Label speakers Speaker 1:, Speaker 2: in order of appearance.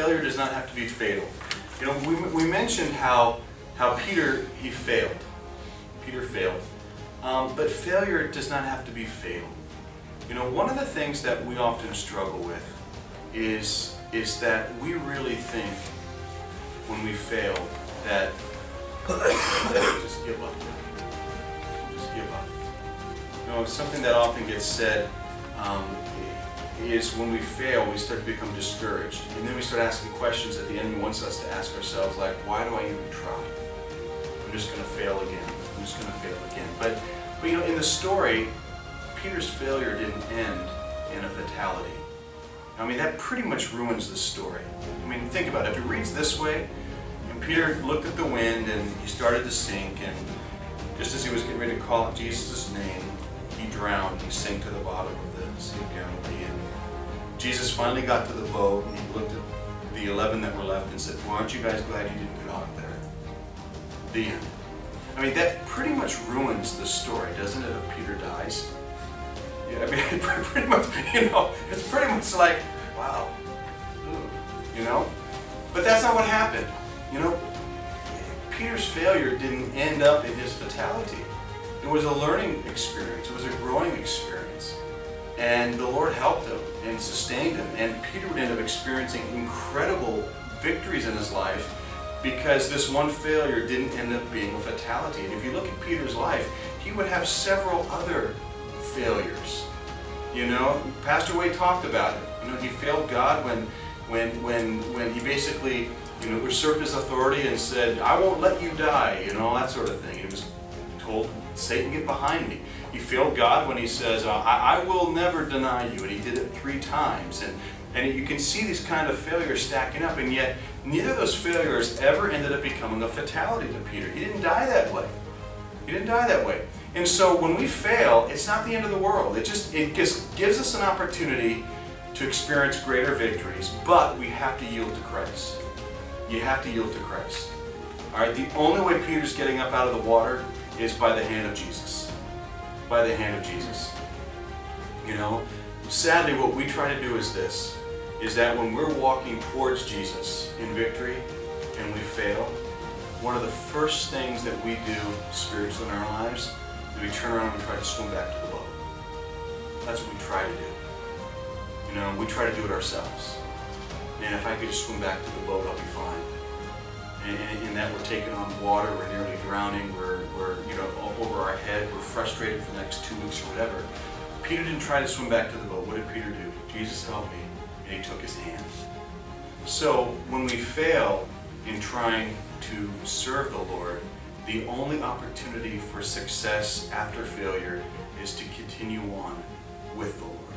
Speaker 1: failure does not have to be fatal. You know, we mentioned how Peter, he failed. Peter failed. But failure does not have to be fatal. You know, one of the things that we often struggle with is that we really think when we fail that we just give up. Just give up. You know, something that often gets said is when we fail, we start to become discouraged. And then we start asking questions that the enemy wants us to ask ourselves, like, why do I even try? I'm just going to fail again. I'm just going to fail again. But you know, in the story, Peter's failure didn't end in a fatality. I mean, that pretty much ruins the story. I mean, think about it. If it reads this way, and Peter looked at the wind and he started to sink, and just as he was getting ready to call out Jesus' name, he drowned. He sank to the bottom of the Sea of Galilee. And Jesus finally got to the boat, and he looked at the 11 that were left and said, well, aren't you guys glad you didn't get out there? The end. I mean, that pretty much ruins the story, doesn't it, if Peter dies? Yeah, I mean, pretty much, you know, it's pretty much like, wow, you know? But that's not what happened. You know, Peter's failure didn't end up in his fatality. It was a learning experience. It was a growing experience. And the Lord helped him and sustained him. And Peter would end up experiencing incredible victories in his life because this one failure didn't end up being a fatality. And if you look at Peter's life, he would have several other failures. You know, Pastor Wade talked about it. You know, he failed God when he basically, you know, usurped his authority and said, I won't let you die, you know, that sort of thing. He was told, Satan, get behind me. He failed God when he says, I will never deny you, and he did it 3 times. And you can see these kind of failures stacking up, and yet neither of those failures ever ended up becoming a fatality to Peter. He didn't die that way. He didn't die that way. And so when we fail, it's not the end of the world. It just gives us an opportunity to experience greater victories, but we have to yield to Christ. You have to yield to Christ. All right, the only way Peter's getting up out of the water is by the hand of Jesus. By the hand of Jesus. You know, sadly what we try to do is this, is that when we're walking towards Jesus in victory and we fail, one of the first things that we do spiritually in our lives is we turn around and try to swim back to the boat. That's what we try to do. You know, we try to do it ourselves. And if I could just swim back to the boat, I'll be fine. And in that we're taking on water, we're nearly drowning, we're you know, over our head, we're frustrated for the next 2 weeks or whatever. Peter didn't try to swim back to the boat. What did Peter do? Jesus help me. And he took his hand. So when we fail in trying to serve the Lord, the only opportunity for success after failure is to continue on with the Lord.